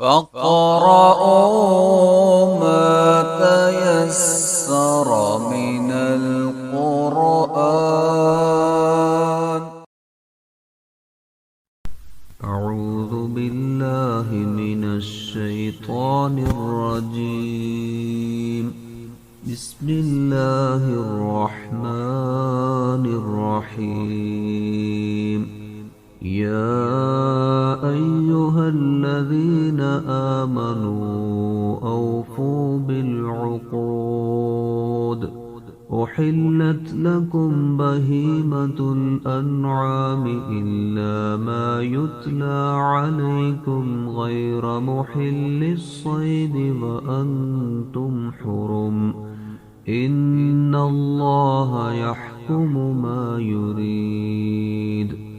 فاقرؤوا ما تيسر من القرآن. أعوذ بالله من الشيطان الرجيم. بسم الله الرحمن الرحيم. يا أيها الذين آمنوا أوفوا بالعقود. أحلت لكم بهيمة الأنعام إلا ما يتلى عليكم غير محل الصيد وأنتم حرم. إن الله يحكم ما يريد.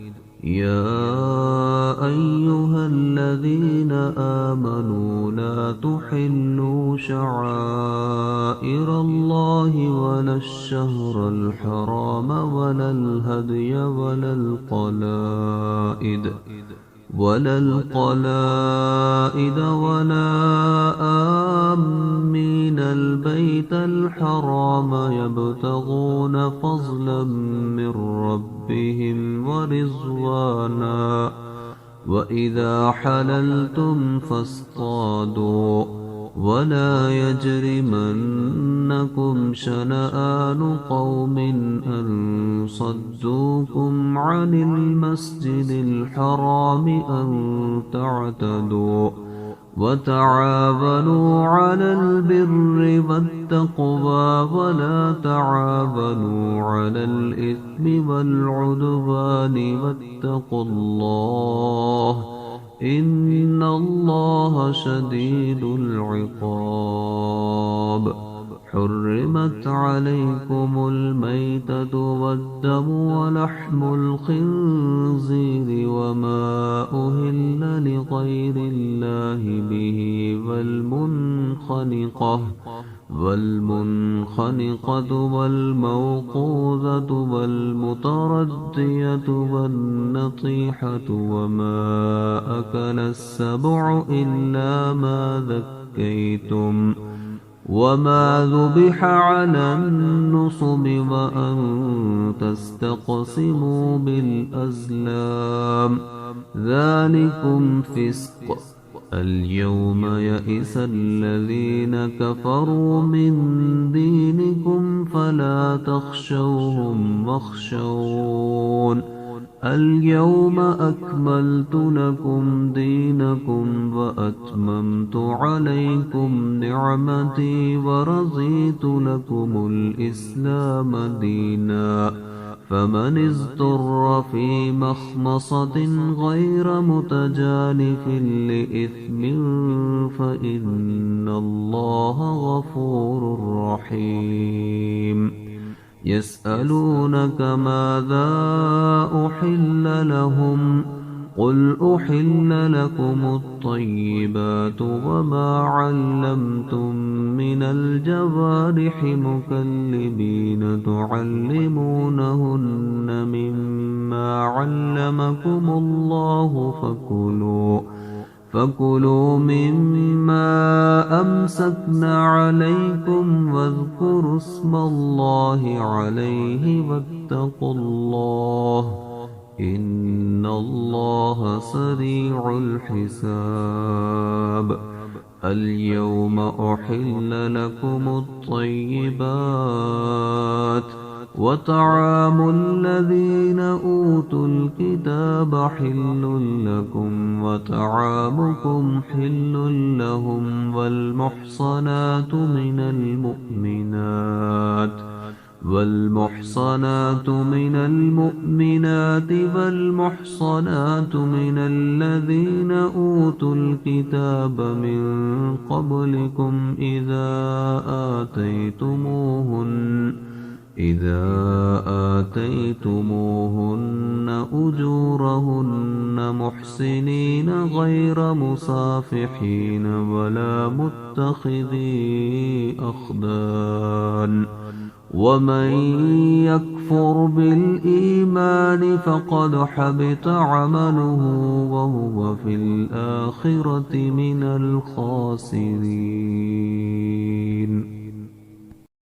يا أيها الذين آمنوا لا تحلوا شعائر الله ولا الشهر الحرام ولا الهدي ولا القلائد ولا آمين البيت الحرام يبتغون فضلا من ربهم ورضوانا. وإذا حللتم فاصطادوا ولا يجرمنكم شنآن قوم أن صدوكم عن المسجد الحرام أن تعتدوا. وتعاونوا على البر والتقوى ولا تعاونوا على الإثم والعدوان واتقوا الله إن الله شديد العقاب. حرمت عليكم الميتة والدم ولحم الخنزير وما أهل لغير الله به والمنخنقة والموقوذة والمتردية والنطيحة وما أكل السبع إلا ما ذكيتم وما ذبح على النصب وأن تستقسموا بالأزلام ذلكم فسق. اليوم يئس الذين كفروا من دينكم فلا تخشوهم واخشون. اليوم أكملت لكم دينكم وأتممت عليكم نعمتي ورضيت لكم الإسلام دينا. فمن اضطر في مخمصة غير متجانف لإثم فإن الله غفور رحيم. يسألونك ماذا أحل لهم قل أحل لكم الطيبات وما علمتم من الجوارح مكلبين تعلمونهن مما علمكم الله فكلوا مما أمسكنا عليكم واذكروا اسم الله عليه واتقوا الله إن الله سريع الحساب. اليوم أحل لكم الطيبات وطعام الذين أوتوا الكتاب حل لكم وطعامكم حل لهم والمحصنات من المؤمنات والمحصنات من الذين أوتوا الكتاب من قبلكم إذا آتيتموهن أجورهن محسنين غير مصافحين ولا متخذي أخدان ومن يكفر بالإيمان فقد حبط عمله وهو في الآخرة من الخاسرين.